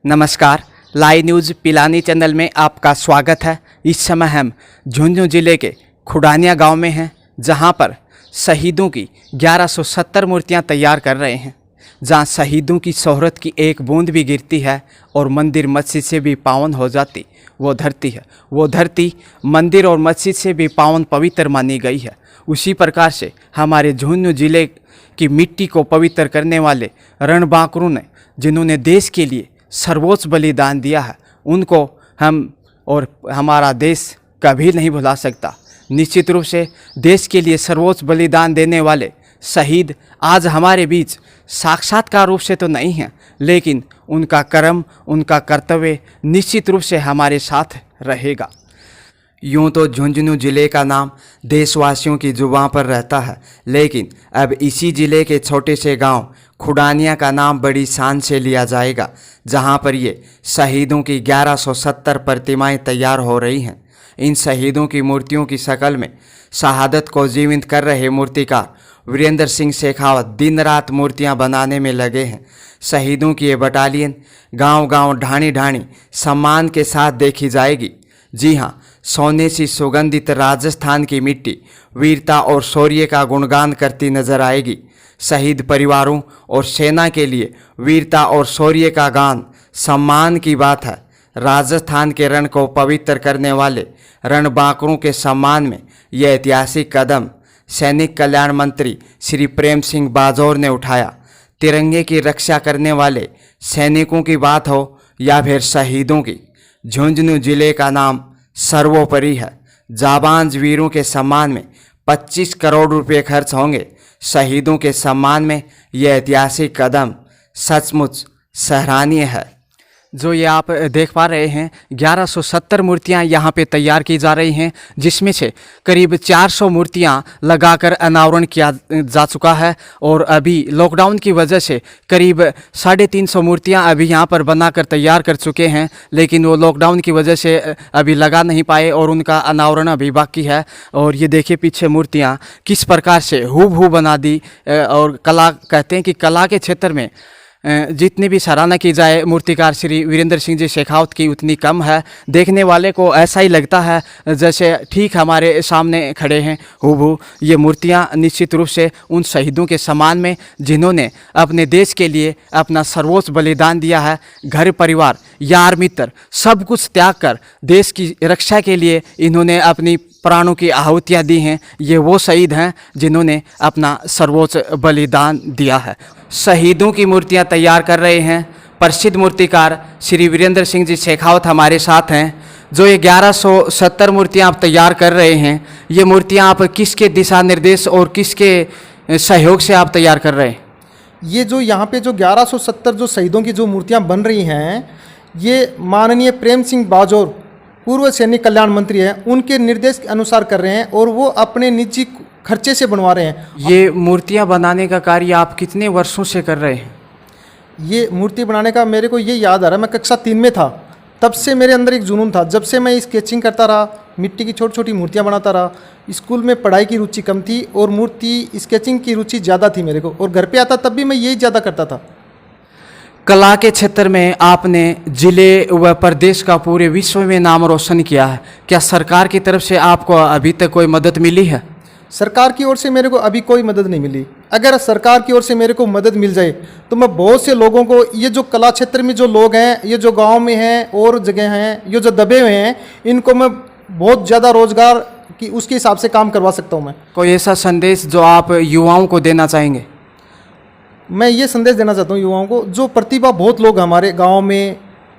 नमस्कार, live news Pilani channel में आपका स्वागत है। इस समय हम झुंझुनू जिले के खुडानिया गांव में हैं, जहां पर शहीदों की 1170 मूर्तियां तैयार कर रहे हैं। जहां शहीदों की शोहरत की एक बूंद भी गिरती है और मंदिर मस्जिद से भी पावन हो जाती वो धरती है। वो धरती मंदिर और मस्जिद से भी पावन पवित्र मानी गई है। उसी प्रकार से हमारे झुंझुनू जिले की मिट्टी को पवित्र करने वाले रणबांकुरों ने, जिन्होंने देश के लिए सर्वोच्च बलिदान दिया है, उनको हम और हमारा देश कभी नहीं भुला सकता। निश्चित रूप से देश के लिए सर्वोच्च बलिदान देने वाले शहीद आज हमारे बीच साक्षात्कार रूप से तो नहीं हैं, लेकिन उनका कर्म, उनका कर्तव्य निश्चित रूप से हमारे साथ रहेगा। यूँ तो झुंझुनू ज़िले का नाम देशवासियों की जुबान पर रहता है, लेकिन अब इसी ज़िले के छोटे से गांव खुडानिया का नाम बड़ी शान से लिया जाएगा, जहां पर ये शहीदों की 1170 प्रतिमाएं तैयार हो रही हैं। इन शहीदों की मूर्तियों की शक्ल में शहादत को जीवित कर रहे मूर्तिकार वीरेंद्र सिंह शेखावत दिन रात मूर्तियां बनाने में लगे हैं। शहीदों की ये बटालियन गांव-गांव, ढाणी-ढाणी सम्मान के साथ देखी जाएगी। जी हाँ, सोने सी सुगंधित राजस्थान की मिट्टी वीरता और शौर्य का गुणगान करती नजर आएगी। शहीद परिवारों और सेना के लिए वीरता और शौर्य का गान सम्मान की बात है। राजस्थान के रण को पवित्र करने वाले रणबांकुरों के सम्मान में यह ऐतिहासिक कदम सैनिक कल्याण मंत्री श्री प्रेम सिंह बाजौर ने उठाया। तिरंगे की रक्षा करने वाले सैनिकों की बात हो या फिर शहीदों की, झुंझुनू जिले का नाम सर्वोपरि है। जाबांज वीरों के सम्मान में 25 करोड़ रुपए खर्च होंगे। शहीदों के सम्मान में यह ऐतिहासिक कदम सचमुच सराहनीय है। जो ये आप देख पा रहे हैं, 1170 मूर्तियां यहाँ पे तैयार की जा रही हैं, जिसमें से करीब 400 मूर्तियां लगाकर अनावरण किया जा चुका है। और अभी लॉकडाउन की वजह से करीब 350 मूर्तियां अभी यहाँ पर बनाकर तैयार कर चुके हैं, लेकिन वो लॉकडाउन की वजह से अभी लगा नहीं पाए और उनका अनावरण अभी बाकी है। और ये देखिए पीछे मूर्तियाँ किस प्रकार से हूबहू बना दी। और कला, कहते हैं कि कला के क्षेत्र में जितनी भी सराहना की जाए मूर्तिकार श्री वीरेंद्र सिंह जी शेखावत की, उतनी कम है। देखने वाले को ऐसा ही लगता है जैसे ठीक हमारे सामने खड़े हैं हूबहू। ये मूर्तियां निश्चित रूप से उन शहीदों के सम्मान में, जिन्होंने अपने देश के लिए अपना सर्वोच्च बलिदान दिया है। घर परिवार, यार मित्र सब कुछ त्याग कर देश की रक्षा के लिए इन्होंने अपनी प्राणों की आहुतियाँ दी हैं। ये वो शहीद हैं जिन्होंने अपना सर्वोच्च बलिदान दिया है। शहीदों की मूर्तियां तैयार कर रहे हैं प्रसिद्ध मूर्तिकार श्री वीरेंद्र सिंह जी शेखावत हमारे साथ हैं। जो ये 1170 मूर्तियां आप तैयार कर रहे हैं, ये मूर्तियां आप किसके दिशा निर्देश और किसके सहयोग से आप तैयार कर रहे हैं? ये जो यहाँ पे जो 1170 जो शहीदों की जो मूर्तियाँ बन रही हैं, ये माननीय प्रेम सिंह बाजौर पूर्व सैनिक कल्याण मंत्री हैं, उनके निर्देश के अनुसार कर रहे हैं और वो अपने निजी खर्चे से बनवा रहे हैं। ये मूर्तियां बनाने का कार्य आप कितने वर्षों से कर रहे हैं? ये मूर्ति बनाने का मेरे को ये याद आ रहा है, मैं कक्षा 3 में था, तब से मेरे अंदर एक जुनून था। जब से मैं स्केचिंग करता रहा, मिट्टी की छोटी छोटी मूर्तियाँ बनाता रहा। स्कूल में पढ़ाई की रुचि कम थी और मूर्ति स्केचिंग की रुचि ज़्यादा थी मेरे को, और घर पे आता तब भी मैं यही ज़्यादा करता था। कला के क्षेत्र में आपने जिले व प्रदेश का पूरे विश्व में नाम रोशन किया है। क्या सरकार की तरफ से आपको अभी तक कोई मदद मिली है? सरकार की ओर से मेरे को अभी कोई मदद नहीं मिली। अगर सरकार की ओर से मेरे को मदद मिल जाए तो मैं बहुत से लोगों को, ये जो कला क्षेत्र में जो लोग हैं, ये जो गांव में हैं और जगह हैं, ये जो दबे हुए हैं, इनको मैं बहुत ज़्यादा रोजगार की उसके हिसाब से काम करवा सकता हूँ। मैं कोई ऐसा संदेश जो आप युवाओं को देना चाहेंगे? मैं ये संदेश देना चाहता हूँ युवाओं को, जो प्रतिभा बहुत लोग हमारे गांव में,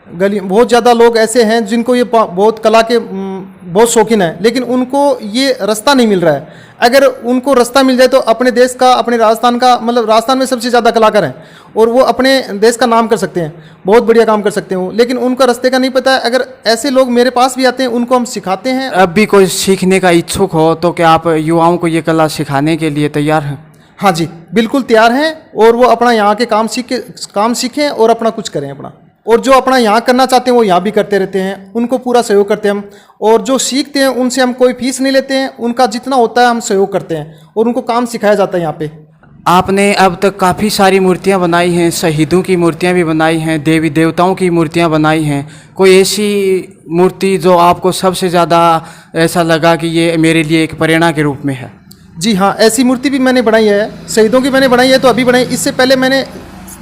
गली, बहुत ज़्यादा लोग ऐसे हैं जिनको ये बहुत कला के बहुत शौकीन है, लेकिन उनको ये रास्ता नहीं मिल रहा है। अगर उनको रास्ता मिल जाए तो अपने देश का, अपने राजस्थान का, मतलब राजस्थान में सबसे ज़्यादा कलाकार हैं और वो अपने देश का नाम कर सकते हैं, बहुत बढ़िया काम कर सकते हैं, लेकिन उनका रास्ते का नहीं पता है। अगर ऐसे लोग मेरे पास भी आते हैं, उनको हम सिखाते हैं। अब भी कोई सीखने का इच्छुक हो तो क्या आप युवाओं को ये कला सिखाने के लिए तैयार हैं? हाँ जी, बिल्कुल तैयार हैं, और वो अपना यहाँ के काम सीखें और अपना कुछ करें अपना। और जो अपना यहाँ करना चाहते हैं वो यहाँ भी करते रहते हैं, उनको पूरा सहयोग करते हैं हम। और जो सीखते हैं उनसे हम कोई फीस नहीं लेते हैं, उनका जितना होता है हम सहयोग करते हैं और उनको काम सिखाया जाता है यहाँ पे। आपने अब तक काफ़ी सारी मूर्तियां बनाई हैं, शहीदों की मूर्तियां भी बनाई हैं, देवी देवताओं की मूर्तियां बनाई हैं। कोई ऐसी मूर्ति जो आपको सबसे ज़्यादा ऐसा लगा कि ये मेरे लिए एक प्रेरणा के रूप में है? जी हाँ, ऐसी मूर्ति भी मैंने बनाई है। शहीदों की मैंने बनाई है तो अभी बनाई, इससे पहले मैंने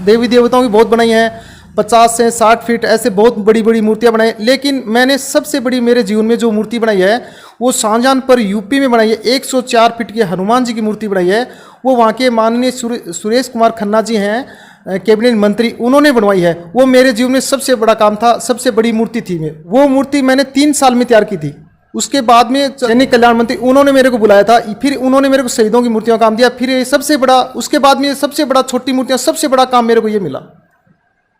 देवी देवताओं की बहुत बनाई है। 50 से 60 फीट ऐसे बहुत बड़ी बड़ी मूर्तियां बनाई, लेकिन मैंने सबसे बड़ी मेरे जीवन में जो मूर्ति बनाई है वो शाहजहांपुर यूपी में बनाई है। 104 फीट की हनुमान जी की मूर्ति बनाई है। वो वहाँ के माननीय सुरेश कुमार खन्ना जी हैं, कैबिनेट मंत्री, उन्होंने बनवाई है। वो मेरे जीवन में सबसे बड़ा काम था, सबसे बड़ी मूर्ति थी। वो मूर्ति मैंने 3 साल में तैयार की थी। उसके बाद में सैनिक कल्याण मंत्री उन्होंने मेरे को बुलाया था, फिर उन्होंने मेरे को शहीदों की मूर्तियों का काम दिया। फिर ये सबसे बड़ा, उसके बाद में सबसे बड़ा छोटी मूर्तियाँ, सबसे बड़ा काम मेरे को ये मिला।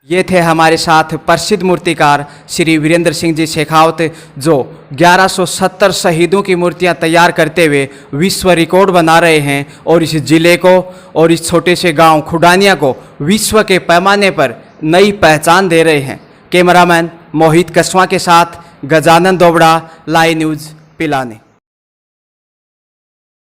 ये थे हमारे साथ प्रसिद्ध मूर्तिकार श्री वीरेंद्र सिंह जी शेखावत, जो 1170 शहीदों की मूर्तियां तैयार करते हुए विश्व रिकॉर्ड बना रहे हैं और इस जिले को और इस छोटे से गांव खुडानिया को विश्व के पैमाने पर नई पहचान दे रहे हैं। कैमरामैन मोहित कस्वा के साथ गजानन दोबड़ा, लाइव न्यूज़ पिलानी।